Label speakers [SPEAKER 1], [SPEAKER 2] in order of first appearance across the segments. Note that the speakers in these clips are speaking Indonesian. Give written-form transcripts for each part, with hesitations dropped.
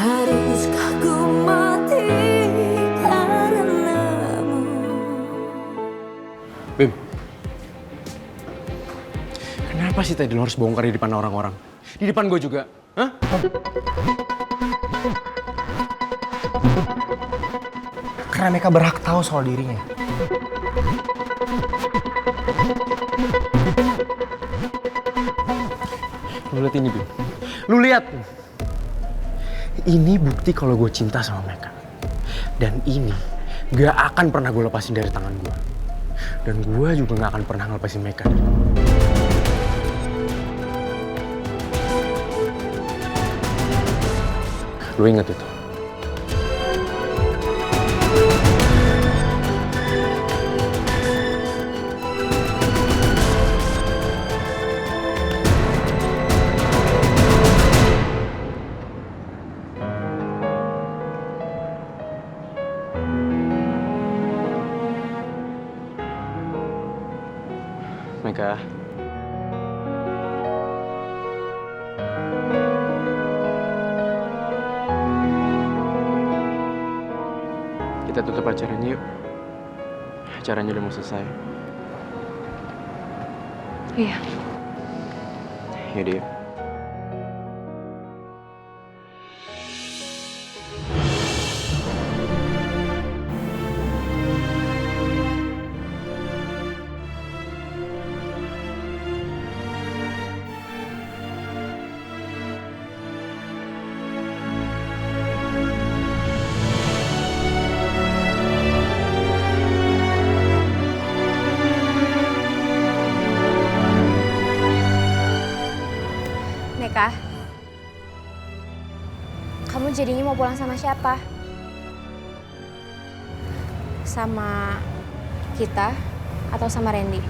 [SPEAKER 1] Haruskah ku mati karenamu?
[SPEAKER 2] Bim, kenapa sih tadi lo harus bongkar di depan orang-orang? Di depan gue juga, hah?
[SPEAKER 3] Karena mereka berhak tahu soal dirinya.
[SPEAKER 2] Lu lihat ini, Bim. Lu lihat. Ini bukti kalau gue cinta sama mereka. Dan ini gak akan pernah gue lepasin dari tangan gue. Dan gue juga gak akan pernah ngelepasin mereka. Lu ingat itu? Meka. Kita tutup acaranya yuk. Acaranya udah mau selesai.
[SPEAKER 4] Iya.
[SPEAKER 2] Yaudah yuk.
[SPEAKER 4] Meka, kamu jadinya mau pulang sama siapa? Sama kita atau sama Randy?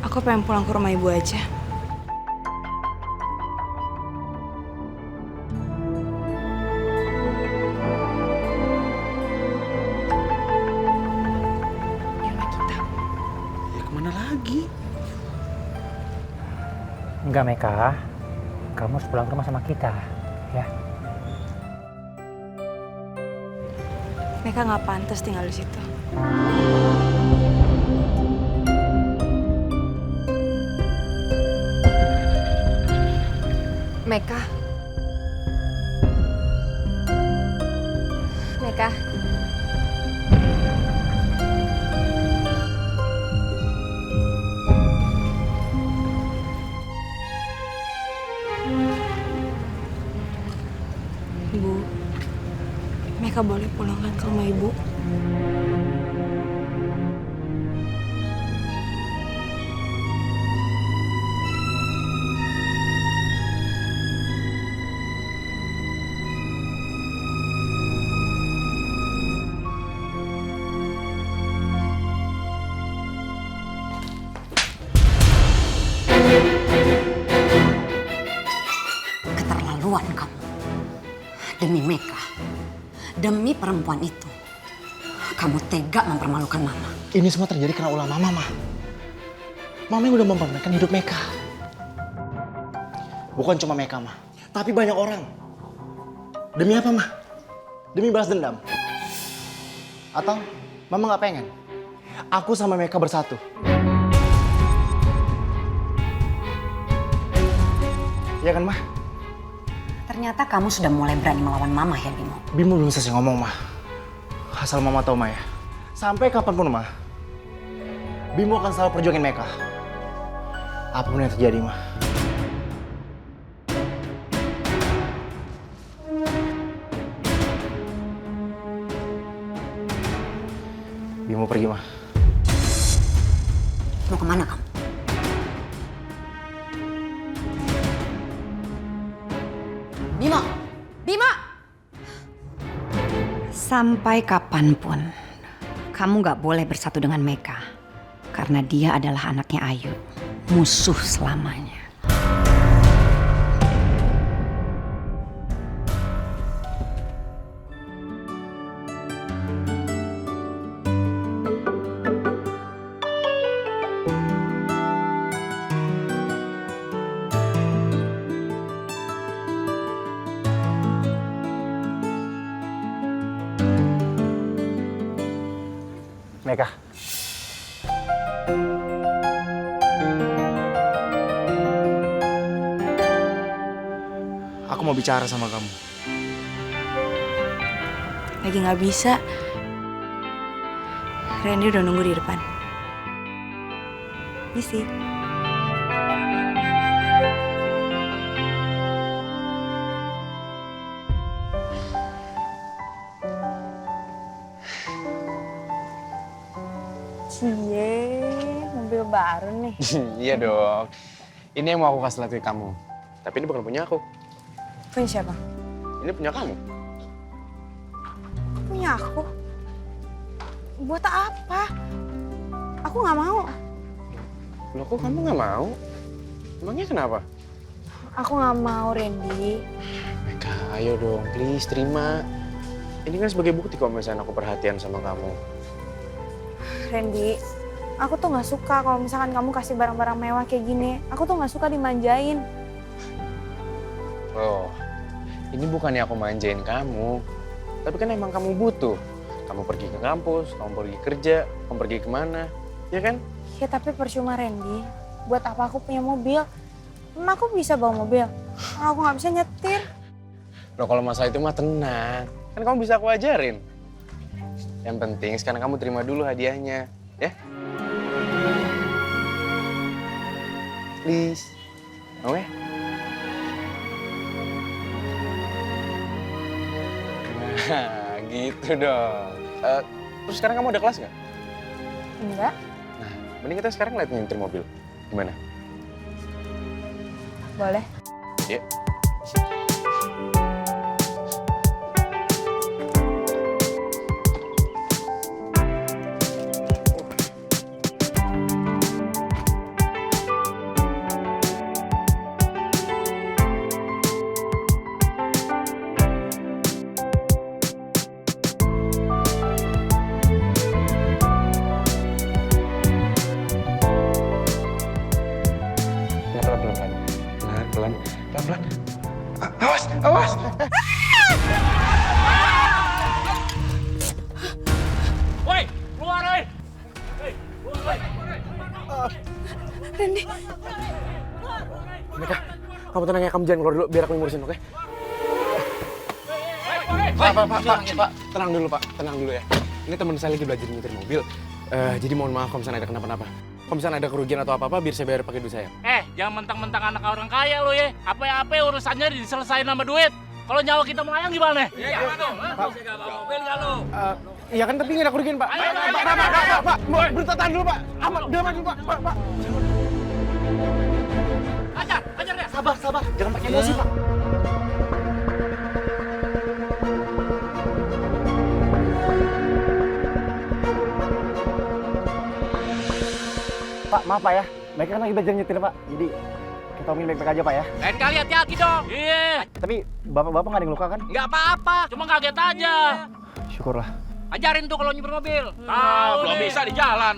[SPEAKER 5] Aku pengen pulang ke rumah ibu aja.
[SPEAKER 3] Enggak, Meka. Kamu harus pulang ke rumah sama kita, ya.
[SPEAKER 5] Meka nggak pantas tinggal di situ.
[SPEAKER 4] Meka. Meka.
[SPEAKER 5] Ibu, Meka boleh pulang kan ke rumah ibu?
[SPEAKER 1] Keterlaluan kamu. Demi Meka, demi perempuan itu, kamu tega mempermalukan Mama.
[SPEAKER 3] Ini semua terjadi karena ulah Mama, Ma. Mama yang udah mempermainkan hidup Meka. Bukan cuma Meka, Ma. Tapi banyak orang. Demi apa, Ma? Demi balas dendam? Atau Mama nggak pengen aku sama Meka bersatu? Iya kan, Ma?
[SPEAKER 1] Ternyata kamu sudah mulai berani melawan Mama ya, Bimo.
[SPEAKER 3] Bimo belum selesai ngomong, Ma. Asal Mama tahu, Ma, ya. Sampai kapanpun, Ma, Bimo akan selalu perjuangin Meka. Apapun yang terjadi, Ma. Bimo pergi, Ma.
[SPEAKER 1] Mau kemana kamu? Bimo! Bimo! Sampai kapanpun, kamu gak boleh bersatu dengan Meka. Karena dia adalah anaknya Ayu. Musuh selamanya.
[SPEAKER 3] Meka. Aku mau bicara sama kamu.
[SPEAKER 5] Lagi nggak bisa. Randy udah nunggu di depan. Misi. Cie, mobil baru nih.
[SPEAKER 2] Iya dong. Ini yang mau aku kasih lihat ke kamu. Tapi ini bukan punya aku.
[SPEAKER 5] Punya siapa?
[SPEAKER 2] Ini punya kamu.
[SPEAKER 5] Punya aku. Buat apa? Aku nggak mau.
[SPEAKER 2] Loh kok kamu nggak mau? Emangnya kenapa?
[SPEAKER 5] Aku nggak mau, Randy.
[SPEAKER 2] Meka, ayo dong, please terima. Ini kan sebagai bukti kalau misalnya aku perhatian sama kamu.
[SPEAKER 5] Randy, aku tuh nggak suka kalau misalkan kamu kasih barang-barang mewah kayak gini. Aku tuh nggak suka dimanjain.
[SPEAKER 2] Oh, ini bukannya aku manjain kamu. Tapi kan emang kamu butuh. Kamu pergi ke kampus, kamu pergi kerja, kamu pergi kemana, ya kan?
[SPEAKER 5] Ya tapi percuma, Randy. Buat apa aku punya mobil? Emang aku bisa bawa mobil? Aku nggak bisa nyetir.
[SPEAKER 2] Loh kalau masalah itu mah tenang. Kan kamu bisa aku ajarin. Yang penting sekarang kamu terima dulu hadiahnya, ya? Please. Mau ya? Nah, gitu dong. Terus sekarang kamu ada kelas nggak?
[SPEAKER 5] Enggak.
[SPEAKER 2] Nah, mending kita sekarang lihat nyetir mobil. Gimana?
[SPEAKER 5] Boleh.
[SPEAKER 2] Ya. Pelan-pelan. Awas, awas.
[SPEAKER 6] Woi, keluar woi.
[SPEAKER 5] Randy.
[SPEAKER 2] Meka, kamu tenang ya, kamu jangan keluar dulu, biar aku yang ngurusin, oke? Pak. Tenang dulu, Pak. Tenang dulu ya. Ini teman saya lagi belajar nyetir mobil. Jadi mohon maaf kalau misalnya ada kenapa-napa. Kalau misalnya ada kerugian atau apa-apa, biar saya bayar pakai duit saya.
[SPEAKER 6] Jangan mentang-mentang anak orang kaya lo ya. Apa-apa urusannya diselesain sama duit. Kalau nyawa kita melayang gimana? Iya, Pak. Saya bawa mobil enggak lo?
[SPEAKER 2] Iya kan, tapi nggak ada kerugian, Pak. Pak. Bertahan dulu, Pak. Aman, udah maju, Pak.
[SPEAKER 6] Ajar ya.
[SPEAKER 3] Sabar. Jangan pakai emosi, Pak. Pak, maaf Pak ya. Mereka kan lagi belajar nyetir Pak. Jadi kita omongin baik-baik aja Pak ya.
[SPEAKER 6] Lain kali hati-hati dong. Iya.
[SPEAKER 3] Tapi bapak-bapak nggak ada yang luka kan?
[SPEAKER 6] Nggak apa-apa. Cuma kaget aja.
[SPEAKER 3] Syukurlah.
[SPEAKER 6] Ajarin tuh kalau nyetir mobil. Tahu belum bisa di jalan.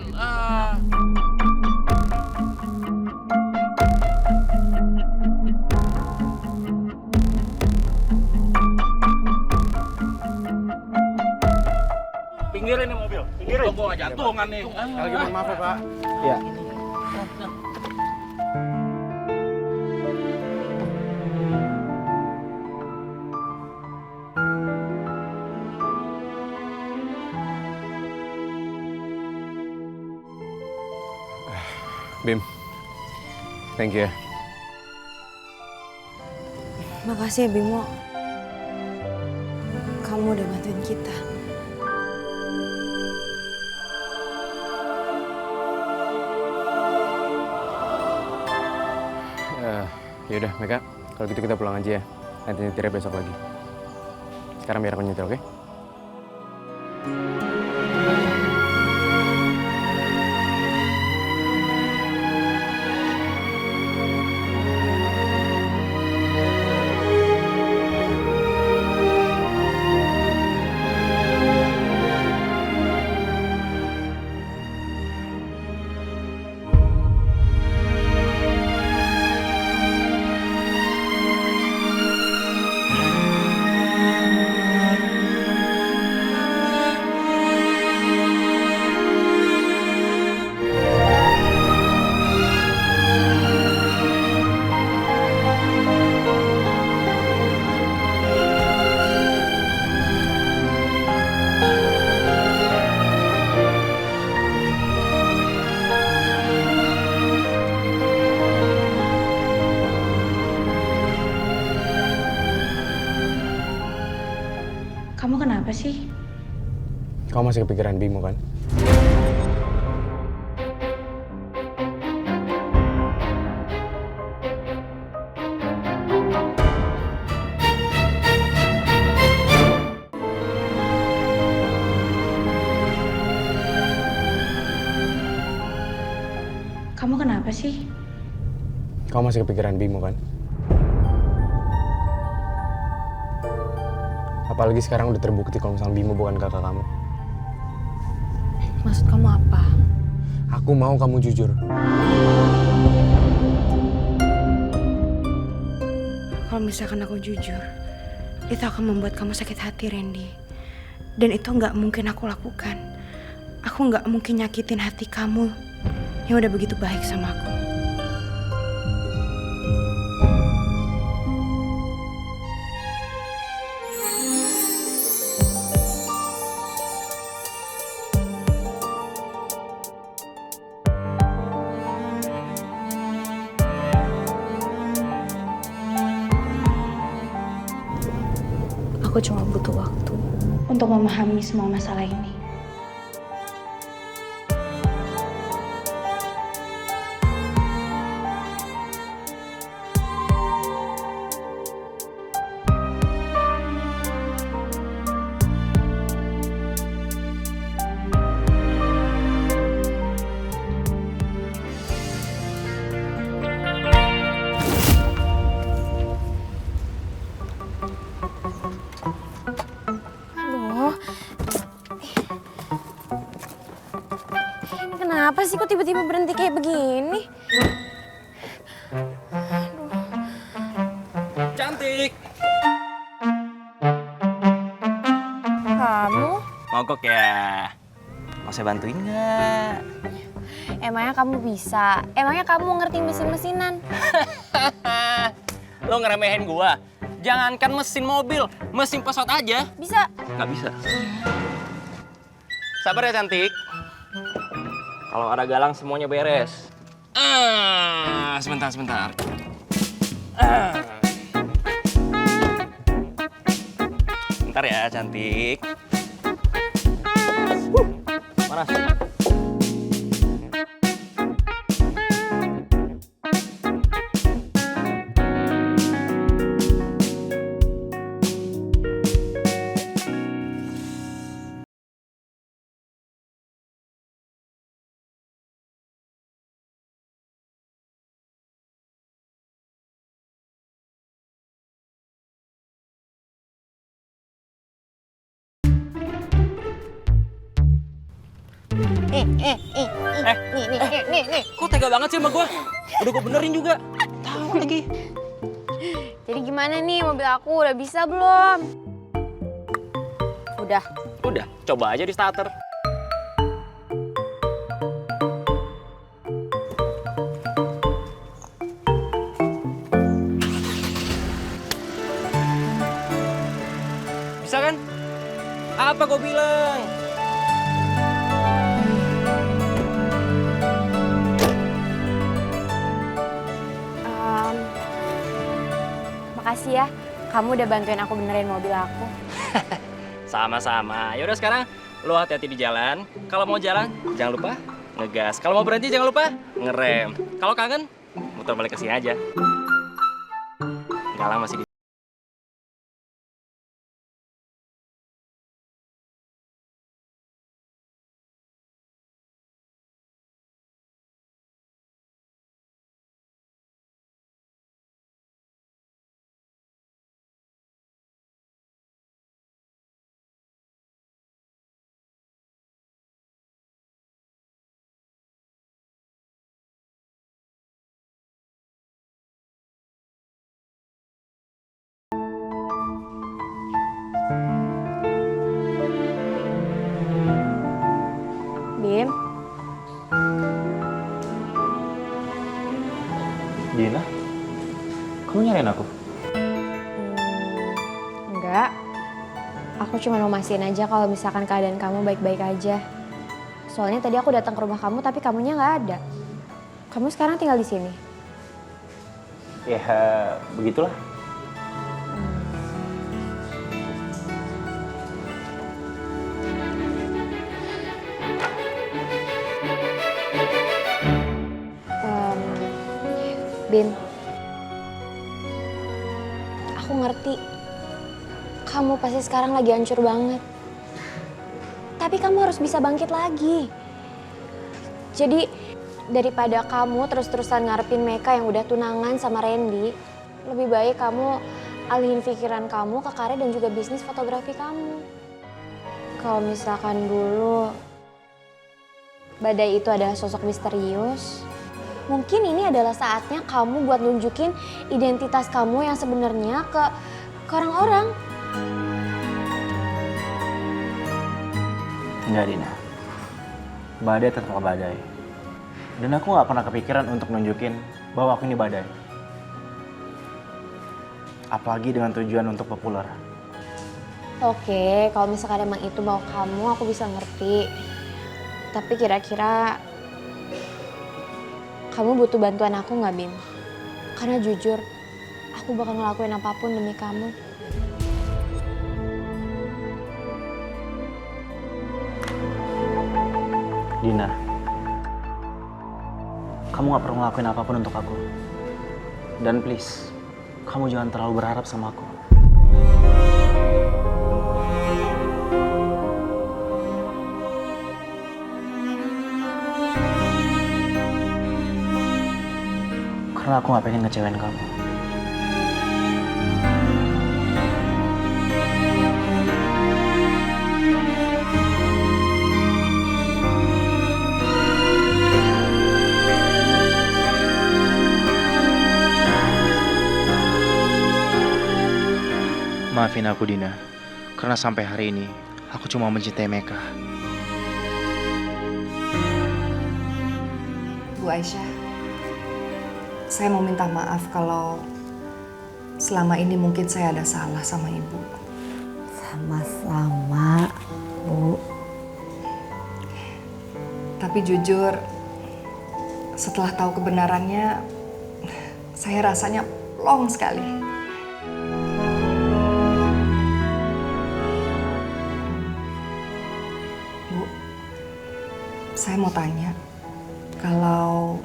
[SPEAKER 6] Pinggirin nih mobil. Pinggirin. Gua nggak jantungan nih.
[SPEAKER 2] Lagi mohon maaf ya, Pak.
[SPEAKER 3] Iya.
[SPEAKER 2] Bim, thank you ya.
[SPEAKER 5] Makasih ya, Bimo. Kamu udah bantuin kita.
[SPEAKER 2] Yaudah, Meka, kalau gitu kita pulang aja ya. Nanti nyetirnya besok lagi. Sekarang biar aku nyetir, oke?
[SPEAKER 5] sih?
[SPEAKER 2] Kamu masih kepikiran Bimo kan?
[SPEAKER 5] Kamu kenapa sih?
[SPEAKER 2] Kamu masih kepikiran Bimo kan? Apalagi sekarang udah terbukti kalau misalnya Bimo bukan kakak kamu.
[SPEAKER 5] Maksud kamu apa?
[SPEAKER 2] Aku mau kamu jujur.
[SPEAKER 5] Kalau misalkan aku jujur, itu akan membuat kamu sakit hati, Randy. Dan itu nggak mungkin aku lakukan. Aku nggak mungkin nyakitin hati kamu yang udah begitu baik sama aku. Aku cuma butuh waktu untuk memahami semua masalah ini.
[SPEAKER 4] Ini kenapa sih kok tiba-tiba berhenti kayak begini?
[SPEAKER 7] Cantik.
[SPEAKER 4] Kamu?
[SPEAKER 7] Mogok ya? Mau saya bantuin nggak?
[SPEAKER 4] Emangnya kamu bisa? Emangnya kamu ngerti mesin-mesinan?
[SPEAKER 7] Lo ngeremehin gua? Jangankan mesin mobil, mesin pesawat aja.
[SPEAKER 4] Bisa?
[SPEAKER 7] Nggak bisa. Sabar ya, cantik. Kalau ada galang semuanya beres. Sebentar. Bentar ya, cantik. Panas. Kok tega banget sih sama gua? Udah gua benerin juga. Tahu lagi.
[SPEAKER 4] Jadi gimana nih mobil aku? Udah bisa belum? Udah.
[SPEAKER 7] Udah, coba aja di starter. Bisa kan? Apa gua bilang?
[SPEAKER 4] Makasih ya, kamu udah bantuin aku benerin mobil aku.
[SPEAKER 7] Sama-sama. Yaudah sekarang lo hati-hati di jalan. Kalau mau jalan, jangan lupa ngegas. Kalau mau berhenti, jangan lupa ngerem. Kalau kangen, muter balik ke sini aja. Galang masih di...
[SPEAKER 4] Bim,
[SPEAKER 8] Dina, kamu nyariin aku?
[SPEAKER 4] enggak. Aku cuma mau mastiin aja kalau misalkan keadaan kamu baik-baik aja. Soalnya tadi aku datang ke rumah kamu tapi kamunya nggak ada. Kamu sekarang tinggal di sini.
[SPEAKER 8] Ya, begitulah.
[SPEAKER 4] Bin, aku ngerti. Kamu pasti sekarang lagi hancur banget. Tapi kamu harus bisa bangkit lagi. Jadi daripada kamu terus-terusan ngarepin Meka yang udah tunangan sama Randy, lebih baik kamu alihin pikiran kamu ke karir dan juga bisnis fotografi kamu. Kalau misalkan dulu Badai itu adalah sosok misterius, mungkin ini adalah saatnya kamu buat nunjukin identitas kamu yang sebenarnya ke orang-orang.
[SPEAKER 3] Enggak, Dina. Badai tetap badai. Dan aku nggak pernah kepikiran untuk nunjukin bahwa aku ini badai. Apalagi dengan tujuan untuk populer.
[SPEAKER 4] Oke, kalau misalkan emang itu mau kamu, aku bisa ngerti. Tapi kira-kira kamu butuh bantuan aku nggak, Bin? Karena jujur, aku bakal ngelakuin apapun demi kamu.
[SPEAKER 3] Dina, kamu gak perlu ngelakuin apapun untuk aku. Dan please, kamu jangan terlalu berharap sama aku. Karena aku gak pengen ngecewain kamu. Maafin aku, Dina, karena sampai hari ini aku cuma mencintai Meka.
[SPEAKER 1] Bu Aisyah, saya mau minta maaf kalau selama ini mungkin saya ada salah sama Ibu.
[SPEAKER 9] Sama-sama, Bu.
[SPEAKER 1] Tapi jujur, setelah tahu kebenarannya, saya rasanya plong sekali. Bu, saya mau tanya, kalau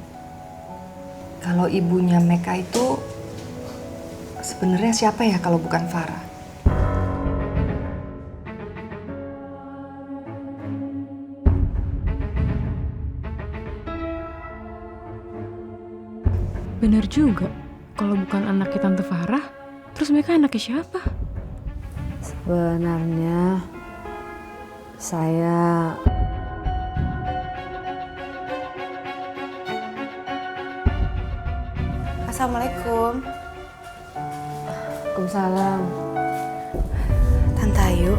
[SPEAKER 1] ibunya Meka itu sebenarnya siapa ya kalau bukan Farah?
[SPEAKER 5] Bener juga, kalau bukan anaknya Tante Farah, terus mereka anaknya siapa?
[SPEAKER 9] Sebenarnya saya
[SPEAKER 5] Assalamualaikum.
[SPEAKER 9] Waalaikumsalam.
[SPEAKER 5] Tante Ayu.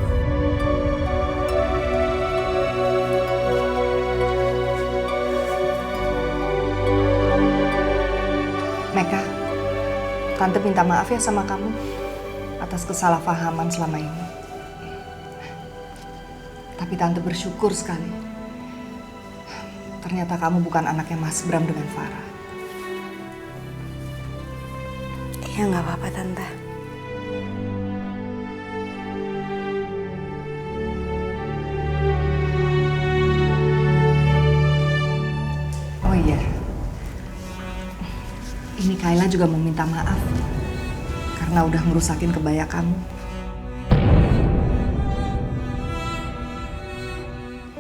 [SPEAKER 1] Meka, Tante minta maaf ya sama kamu atas kesalahpahaman selama ini. Tapi Tante bersyukur sekali. Ternyata kamu bukan anaknya Mas Bram dengan Farah.
[SPEAKER 5] Ya nggak apa-apa Tante.
[SPEAKER 1] Oh iya, ini Kayla juga mau minta maaf karena udah ngerusakin kebaya kamu.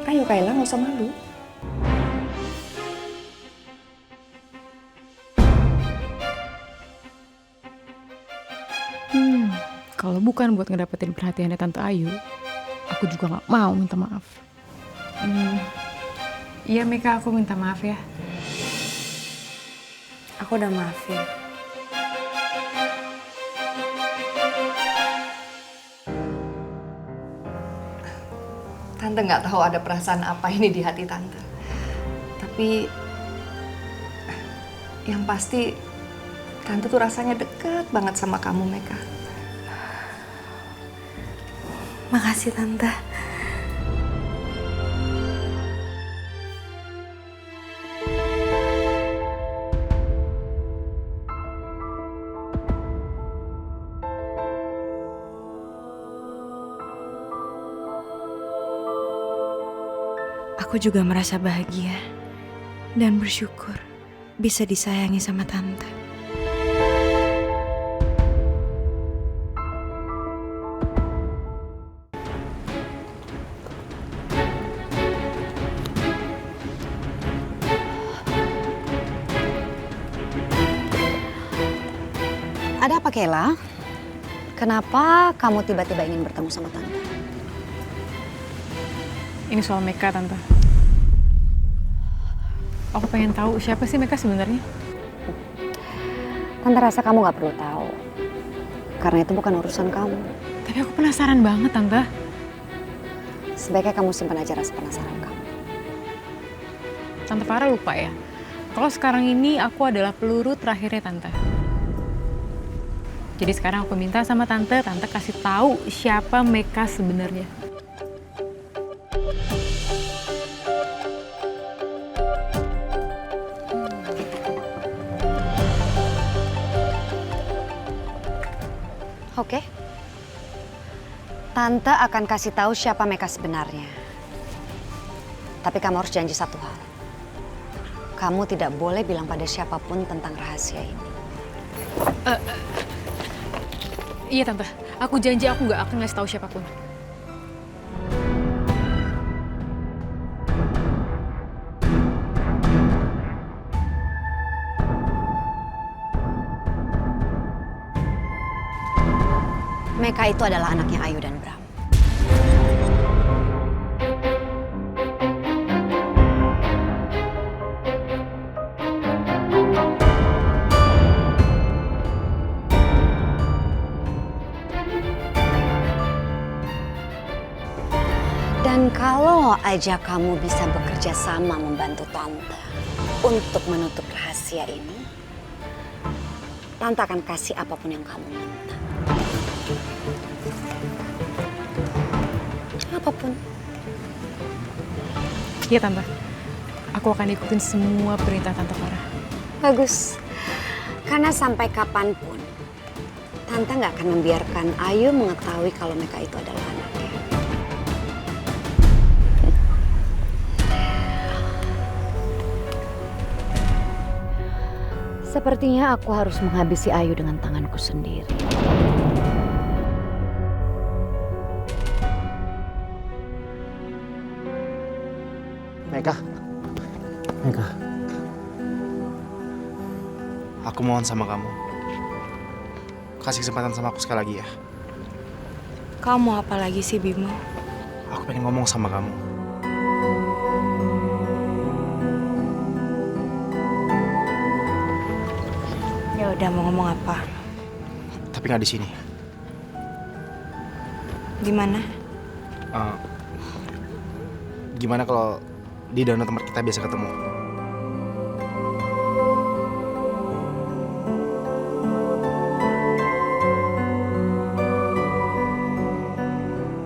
[SPEAKER 1] Ayo Kayla, nggak usah malu.
[SPEAKER 5] Kalau bukan buat ngedapetin perhatiannya Tante Ayu, aku juga nggak mau minta maaf.
[SPEAKER 10] Iya Meka, aku minta maaf ya.
[SPEAKER 5] Aku udah maafin.
[SPEAKER 1] Tante nggak tahu ada perasaan apa ini di hati Tante. Tapi yang pasti Tante tuh rasanya deket banget sama kamu, Meka.
[SPEAKER 5] Makasih Tante. Aku juga merasa bahagia dan bersyukur bisa disayangi sama Tante.
[SPEAKER 1] Ada apa, Kayla? Kenapa kamu tiba-tiba ingin bertemu sama Tante?
[SPEAKER 10] Ini soal Meka, Tante. Aku pengen tahu siapa sih Meka sebenarnya.
[SPEAKER 1] Tante rasa kamu gak perlu tahu. Karena itu bukan urusan kamu.
[SPEAKER 10] Tapi aku penasaran banget, Tante.
[SPEAKER 1] Sebaiknya kamu simpan aja rasa penasaran kamu.
[SPEAKER 10] Tante Farah lupa ya. Kalau sekarang ini aku adalah peluru terakhirnya Tante. Jadi sekarang aku minta sama Tante kasih tahu siapa Meka sebenarnya.
[SPEAKER 1] Oke. Tante akan kasih tahu siapa Meka sebenarnya. Tapi kamu harus janji satu hal. Kamu tidak boleh bilang pada siapapun tentang rahasia ini.
[SPEAKER 10] Iya Tante, aku janji aku nggak akan ngasih tahu siapapun.
[SPEAKER 1] Meka itu adalah anaknya Ayu dan Bram. Dan kalau aja kamu bisa bekerja sama membantu Tante untuk menutup rahasia ini, Tante akan kasih apapun yang kamu minta. Apapun.
[SPEAKER 10] Iya Tante, aku akan ikutin semua perintah Tante Farah.
[SPEAKER 1] Bagus. Karena sampai kapanpun, Tante nggak akan membiarkan Ayu mengetahui kalau Meka itu adalah anaknya. Sepertinya aku harus menghabisi Ayu dengan tanganku sendiri.
[SPEAKER 3] Meka. Meka. Aku mohon sama kamu. Kasih kesempatan sama aku sekali lagi ya.
[SPEAKER 5] Kamu apa lagi sih, Bimo?
[SPEAKER 3] Aku pengen ngomong sama kamu.
[SPEAKER 5] Ya udah, mau ngomong apa?
[SPEAKER 3] Tapi nggak di sini.
[SPEAKER 5] Gimana?
[SPEAKER 3] Gimana kalau di danau tempat kita biasa ketemu?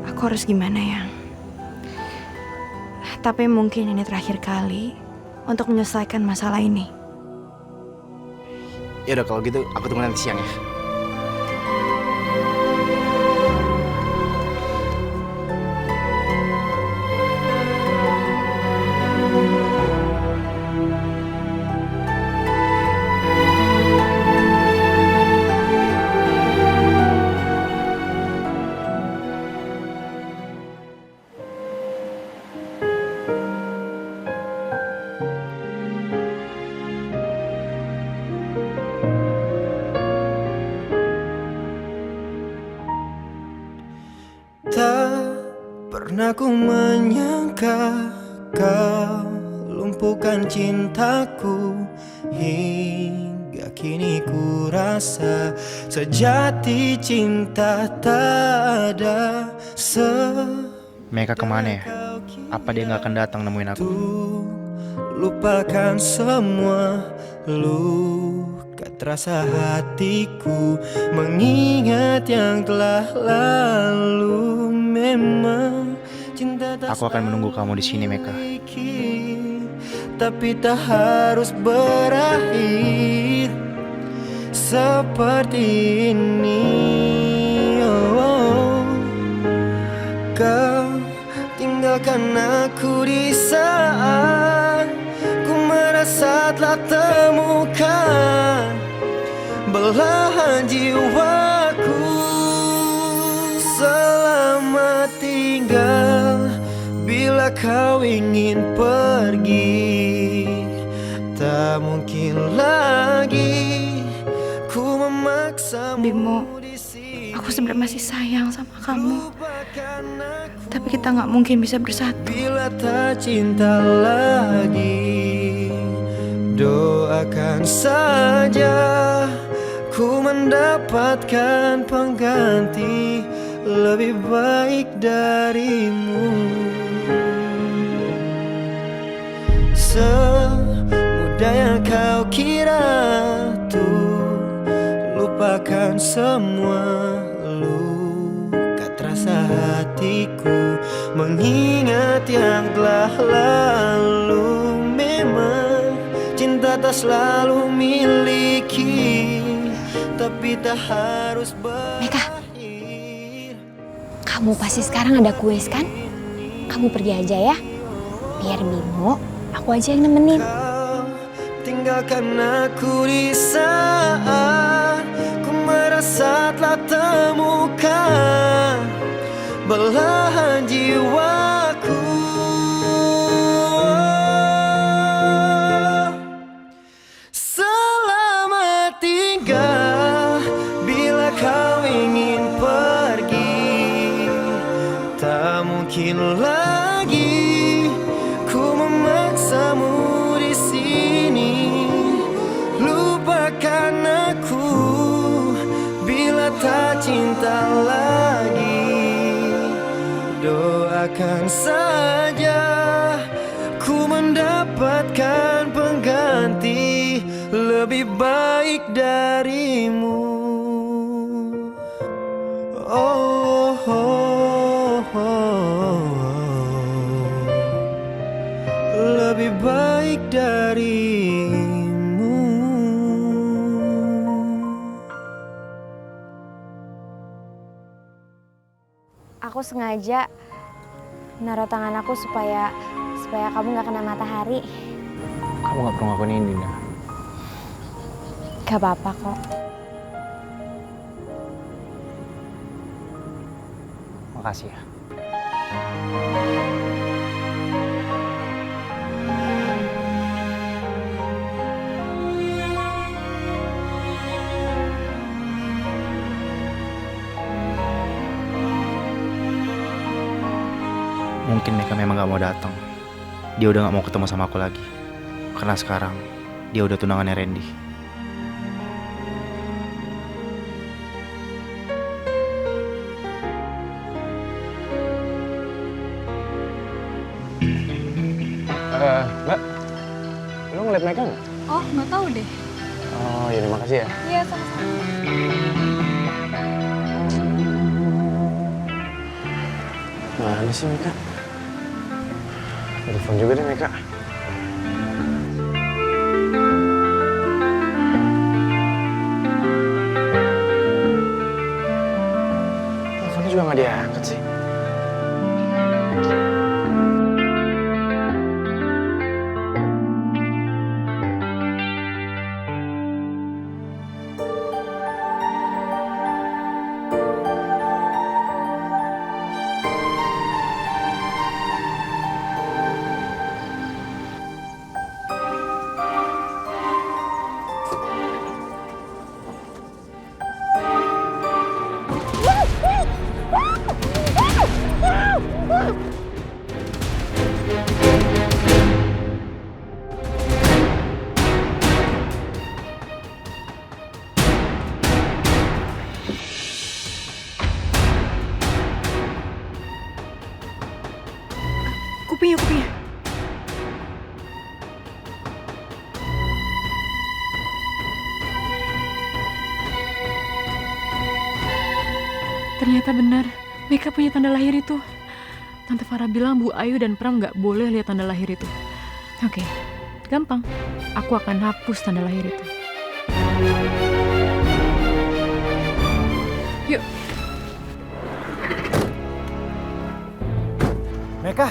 [SPEAKER 5] Aku harus gimana ya? Tapi mungkin ini terakhir kali untuk menyelesaikan masalah ini.
[SPEAKER 3] Ya udah kalau gitu aku tunggu nanti siang ya.
[SPEAKER 9] Pernah ku menyangka kau lumpuhkan cintaku, hingga kini ku rasa sejati cinta tak ada.
[SPEAKER 3] Meka kemana ya? Apa dia nggak akan datang nemuin aku?
[SPEAKER 9] Lupakan semua luka terasa hatiku, mengingat yang telah lalu. Memang cinta tak
[SPEAKER 3] Aku akan menunggu kamu di sini, Meka.
[SPEAKER 9] Tapi tak harus berakhir seperti ini. Kau tinggalkan aku di saat ku merasa telah temukan belahan jiwaku. Selamat tinggal bila kau ingin pergi, tak mungkin lagi ku memaksa.
[SPEAKER 5] Bimo, aku sebenarnya masih sayang sama kamu. Tapi kita nggak mungkin bisa bersatu.
[SPEAKER 9] Bila tak cinta lagi, doakan saja ku mendapatkan pengganti lebih baik darimu. Semudah yang kau kira tuh lupakan semua luka terasa hatiku mengingat yang telah lalu. Memang cinta tak selalu miliki, tapi tak harus
[SPEAKER 4] Meka, kamu pasti sekarang ada kuis kan? Kamu pergi aja ya, biar Bimo aku aja yang nemenin.
[SPEAKER 9] Tinggalkan aku di saat ku merasa telah temukan belahan jiwaku. Selamat tinggal bila kau ingin pergi, tak mungkin lagi ku memaksamu di sini. Lupakan aku bila tak cinta lagi, doakan saja ku mendapatkan pengganti lebih baik darimu. Oh, oh, oh, oh. Lebih baik darimu.
[SPEAKER 4] Aku sengaja naruh tangan aku supaya kamu nggak kena matahari.
[SPEAKER 8] Kamu gak perlu ngakuin ini, Dina.
[SPEAKER 4] Gak apa-apa kok.
[SPEAKER 8] Makasih ya. Mungkin Meka memang gak mau datang. Dia udah gak mau ketemu sama aku lagi. Karena sekarang dia udah tunangannya Randy.
[SPEAKER 2] Mbak, lo ngeliat mereka nggak?
[SPEAKER 10] Oh, nggak tahu deh.
[SPEAKER 2] Oh, ya makasih ya.
[SPEAKER 10] Iya, sama-sama.
[SPEAKER 2] Mana sih Meka? Telepon juga deh Meka. Teleponnya juga nggak diangkat sih.
[SPEAKER 5] Kupingnya.
[SPEAKER 10] Ternyata benar, Meka punya tanda lahir itu. Tante Farah bilang Bu Ayu dan Pram nggak boleh lihat tanda lahir itu. Oke, gampang. Aku akan hapus tanda lahir itu. Yuk.
[SPEAKER 3] Meka!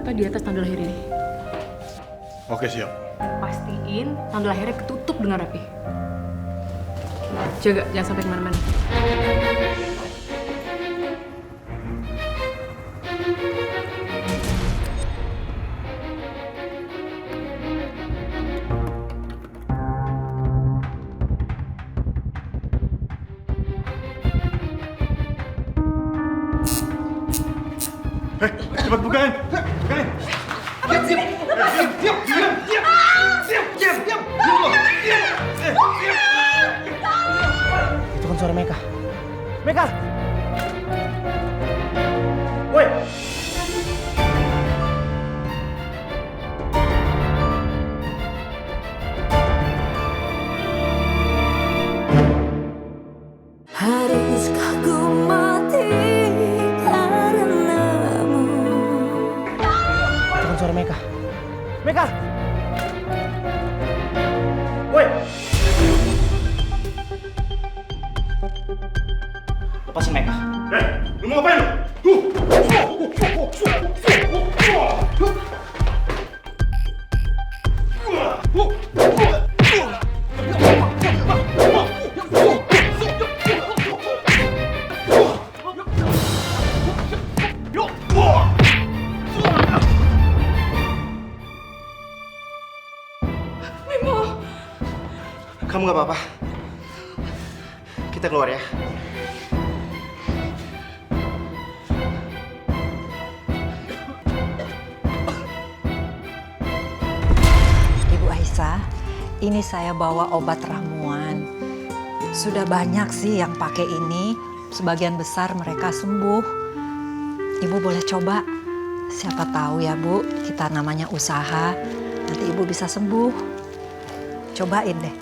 [SPEAKER 10] data di atas tanda lahir ini.
[SPEAKER 3] Oke, siap.
[SPEAKER 10] Pastiin tanda lahirnya ketutup dengan rapi. Jaga, jangan sampai kemana-mana.
[SPEAKER 3] Cepat bukain. Bukain. Itu kan suara Meka. Meka! Woi!
[SPEAKER 11] Haruskah ku mati karenamu?
[SPEAKER 3] Itu kan suara Meka. Meka! Woi! Lepasin Meka. Lu mau ngapain lu? Kamu gak apa-apa? Kita keluar ya.
[SPEAKER 12] Ibu Aisyah, ini saya bawa obat ramuan. Sudah banyak sih yang pakai ini. Sebagian besar mereka sembuh. Ibu boleh coba. Siapa tahu ya Bu, kita namanya usaha. Nanti Ibu bisa sembuh. Cobain deh.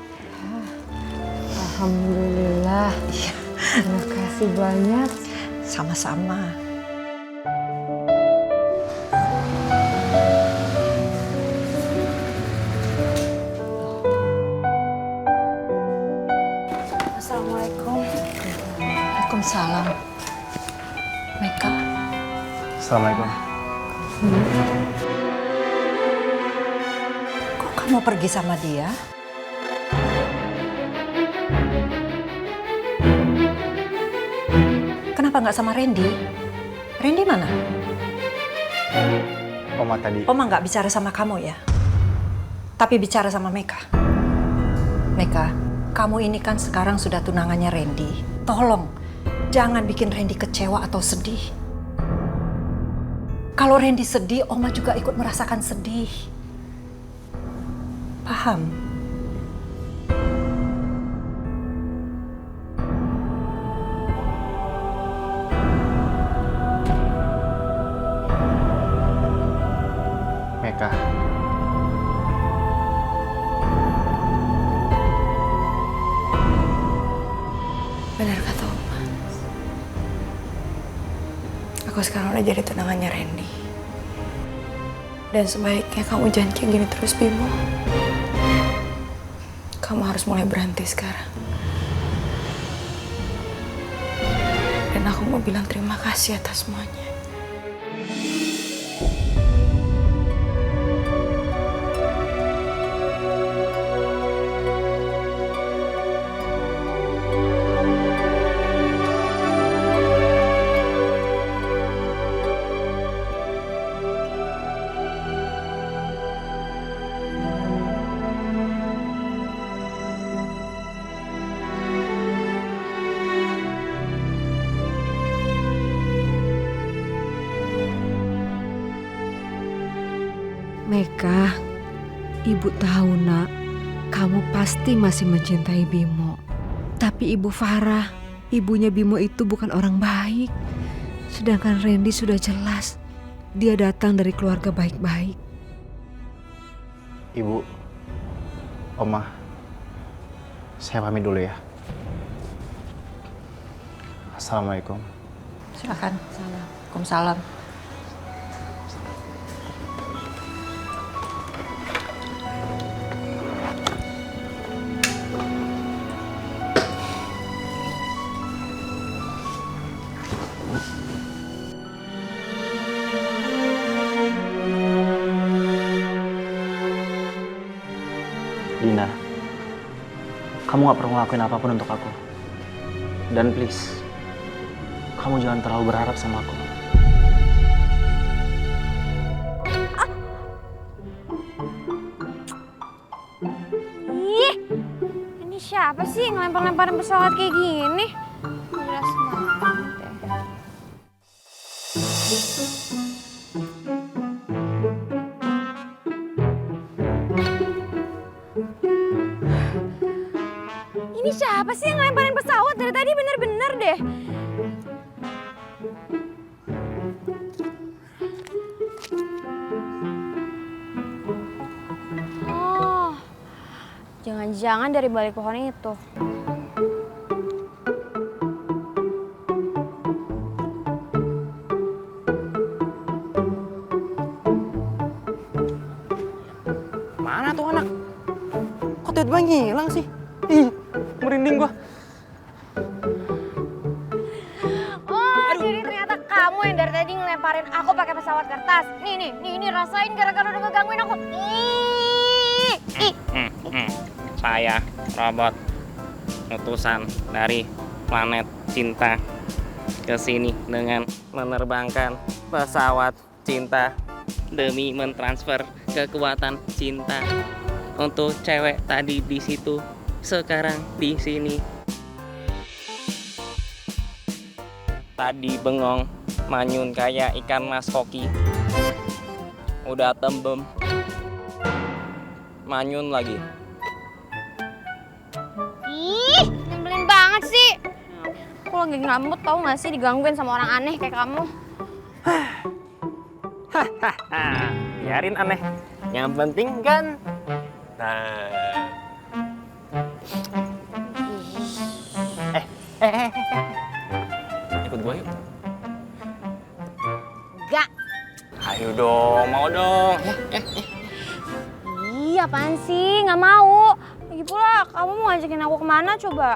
[SPEAKER 5] Alhamdulillah.
[SPEAKER 12] Iya.
[SPEAKER 5] Terima kasih banyak.
[SPEAKER 12] Sama-sama.
[SPEAKER 5] Assalamualaikum.
[SPEAKER 12] Waalaikumsalam. Meka.
[SPEAKER 3] Assalamualaikum.
[SPEAKER 12] Kok kamu pergi sama dia? Kenapa nggak sama Randy? Randy mana?
[SPEAKER 3] Oma tadi.
[SPEAKER 12] Oma nggak bicara sama kamu ya? Tapi bicara sama Meka. Meka, kamu ini kan sekarang sudah tunangannya Randy. Tolong, jangan bikin Randy kecewa atau sedih. Kalau Randy sedih, Oma juga ikut merasakan sedih. Paham?
[SPEAKER 3] Meka.
[SPEAKER 5] Benar kata Oma. Aku sekarang udah jadi tunangannya Randy. Dan sebaiknya kamu jangan kayak gini terus, Bimo. Kamu harus mulai berhenti sekarang. Dan aku mau bilang terima kasih atas semuanya.
[SPEAKER 13] Meka, Ibu tahu nak, kamu pasti masih mencintai Bimo. Tapi Ibu Farah, ibunya Bimo itu bukan orang baik. Sedangkan Randy sudah jelas, dia datang dari keluarga baik-baik.
[SPEAKER 3] Ibu, Oma, saya pamit dulu ya. Assalamualaikum.
[SPEAKER 12] Silakan. Waalaikumsalam.
[SPEAKER 3] kamu gak perlu ngelakuin apapun untuk aku. Dan please, kamu jangan terlalu berharap sama aku.
[SPEAKER 4] Ih, ini siapa sih ngelempar-lemparin pesawat kayak gini? Jelas banget deh. Ini siapa sih yang ngelemparin pesawat? Dari tadi bener-bener deh. Oh, jangan-jangan dari balik pohon itu.
[SPEAKER 2] Mana tuh anak? Kok tiba-tiba ngilang sih? Ih, merinding gua.
[SPEAKER 4] Oh, jadi ternyata kamu yang dari tadi ngelemparin aku pakai pesawat kertas. Nih, rasain gara-gara udah ngegangguin aku.
[SPEAKER 7] Saya robot utusan dari planet cinta ke sini dengan menerbangkan pesawat cinta demi mentransfer kekuatan cinta untuk cewek tadi di situ, sekarang di sini. Tadi bengong, manyun kayak ikan mas koki. Udah tembem, manyun lagi.
[SPEAKER 4] Ih, nyebelin banget sih. Aku lagi ngambut tau gak sih digangguin sama orang aneh kayak kamu.
[SPEAKER 7] Biarin aneh, yang penting kan. Nah. Ikut gue yuk.
[SPEAKER 4] Gak.
[SPEAKER 7] Ayo dong, mau dong.
[SPEAKER 4] Ih, apaan sih? Gak mau. Lagi pula, kamu mau ngajakin aku kemana coba?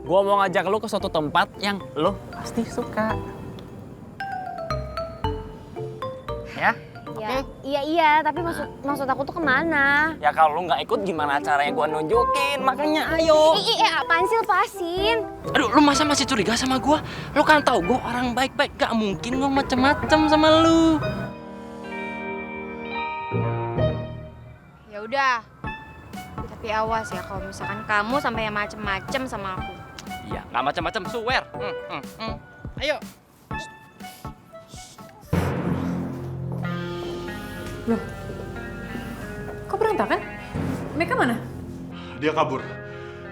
[SPEAKER 7] Gue mau ngajak lu ke suatu tempat yang lu pasti suka. Ya?
[SPEAKER 4] Ya, iya, tapi maksud aku tuh kemana?
[SPEAKER 7] Ya kalau lu nggak ikut gimana caranya gue nunjukin? Makanya ayo.
[SPEAKER 4] Apaan sih, lepasin?
[SPEAKER 7] Aduh, lu masa masih curiga sama gue? Lu kan tahu gue orang baik-baik, gak mungkin gue macem-macem sama lu.
[SPEAKER 4] Ya udah. Tapi awas ya kalau misalkan kamu sampai yang macem-macem sama aku.
[SPEAKER 7] Iya, nggak macem-macem, swear. Ayo.
[SPEAKER 10] Loh, kok berantakan? Mereka mana?
[SPEAKER 14] Dia kabur.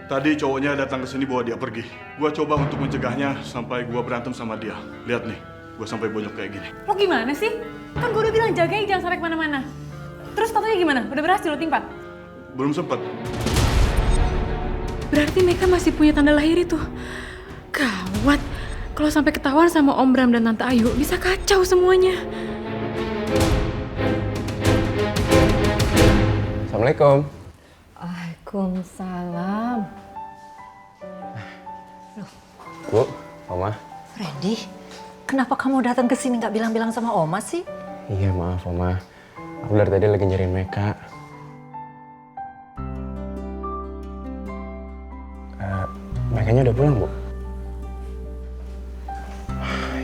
[SPEAKER 14] Tadi cowoknya datang ke sini bawa dia pergi. Gua coba untuk mencegahnya sampai gua berantem sama dia. Lihat nih, gua sampai bonyok kayak gini.
[SPEAKER 10] Lo gimana sih? Kan gue udah bilang jagain jangan sampai kemana-mana. Terus tatonya gimana? Udah berhasil lo timpa?
[SPEAKER 14] Belum sempet.
[SPEAKER 10] Berarti mereka masih punya tanda lahir itu. Gawat. Kalau sampai ketahuan sama Om Bram dan Tante Ayu, bisa kacau semuanya.
[SPEAKER 2] Assalamualaikum.
[SPEAKER 12] Waalaikumsalam.
[SPEAKER 2] Bu, Oma.
[SPEAKER 12] Randy, kenapa kamu datang ke sini nggak bilang-bilang sama Oma sih?
[SPEAKER 2] Iya maaf Oma, aku dari tadi lagi nyariin Meka. Mekanya udah pulang Bu?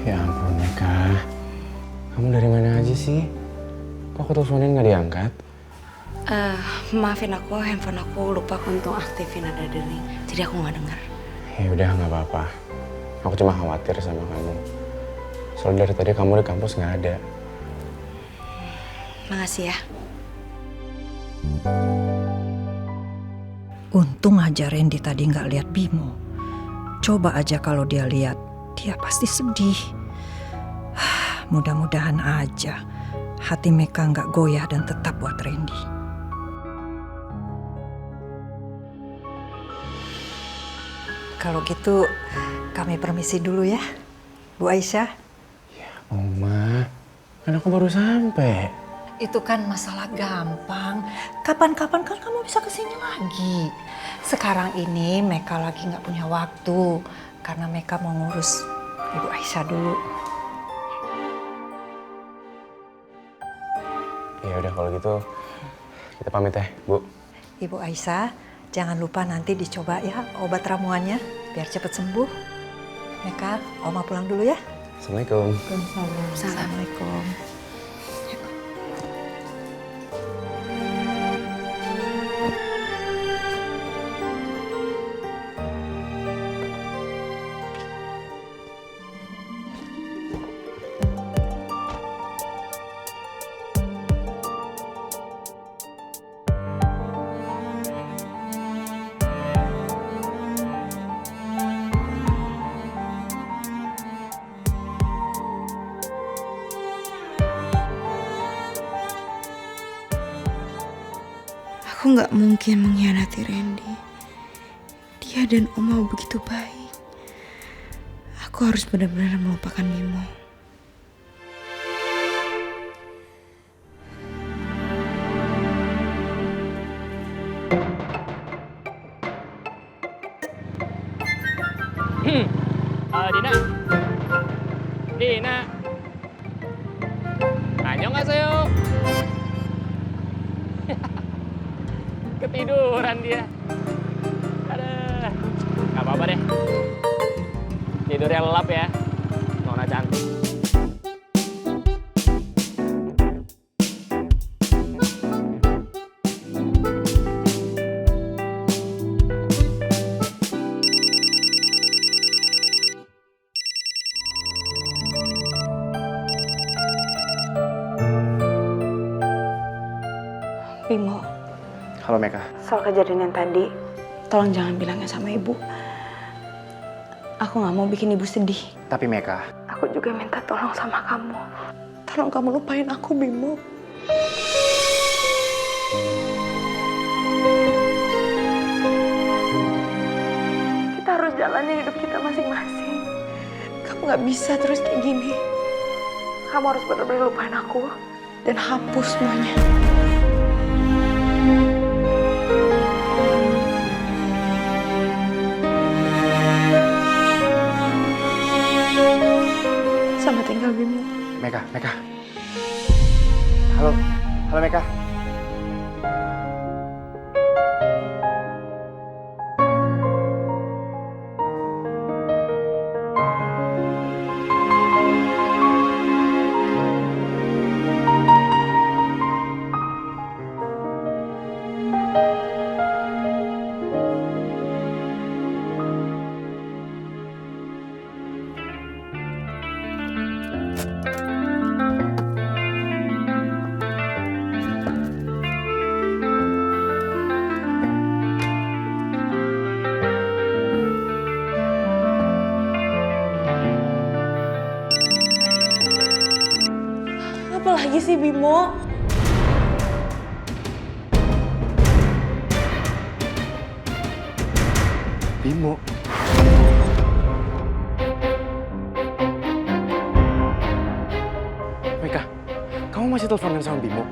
[SPEAKER 2] Ya ampun Meka, kamu dari mana aja sih? Kok aku teleponin nggak diangkat?
[SPEAKER 5] Maafin aku, handphone aku lupa untuk aktifin ada dering, jadi aku nggak dengar.
[SPEAKER 2] Ya udah nggak apa-apa. Aku cuma khawatir sama kamu. Soalnya dari tadi kamu di kampus nggak ada.
[SPEAKER 5] Makasih ya.
[SPEAKER 12] Untung aja Randy tadi nggak lihat Bimo. Coba aja kalau dia lihat, dia pasti sedih. Mudah-mudahan aja hati Meka nggak goyah dan tetap buat Randy. Kalau gitu kami permisi dulu ya, Bu Aisyah.
[SPEAKER 2] Ya Oma, kan aku baru sampai.
[SPEAKER 12] Itu kan masalah gampang. Kapan-kapan kan kamu bisa kesini lagi. Sekarang ini Meka lagi nggak punya waktu karena Meka mau ngurus Ibu Aisyah dulu.
[SPEAKER 2] Ya udah kalau gitu kita pamit ya Bu.
[SPEAKER 12] Ibu Aisyah, Jangan lupa nanti dicoba ya obat ramuannya biar cepet sembuh. Meka, Oma pulang dulu ya.
[SPEAKER 2] Assalamualaikum.
[SPEAKER 12] Assalamualaikum.
[SPEAKER 5] Aku nggak mungkin mengkhianati Randy. Dia dan Oma begitu baik. Aku harus benar-benar melupakan Bimo.
[SPEAKER 7] Dina. Annyeonghaseyo. Ketiduran dia. Aduh. Gak apa-apa deh. Tidurnya lelap ya. Nona cantik.
[SPEAKER 5] Bimo,
[SPEAKER 8] Halo Meka.
[SPEAKER 5] soal kejadian yang tadi, tolong jangan bilangnya sama ibu. Aku nggak mau bikin ibu sedih.
[SPEAKER 8] Tapi Meka,
[SPEAKER 5] Aku juga minta tolong sama kamu. Tolong kamu lupain aku, Bimo. Kita harus jalani hidup kita masing-masing. Kamu nggak bisa terus kayak gini. Kamu harus benar-benar lupain aku dan hapus semuanya. Selamat tinggal, Bimo.
[SPEAKER 8] Meka. Halo Meka.
[SPEAKER 5] Apa lagi sih, Bimo?
[SPEAKER 2] Bimo. Meka, kamu masih teleponan sama Bimo?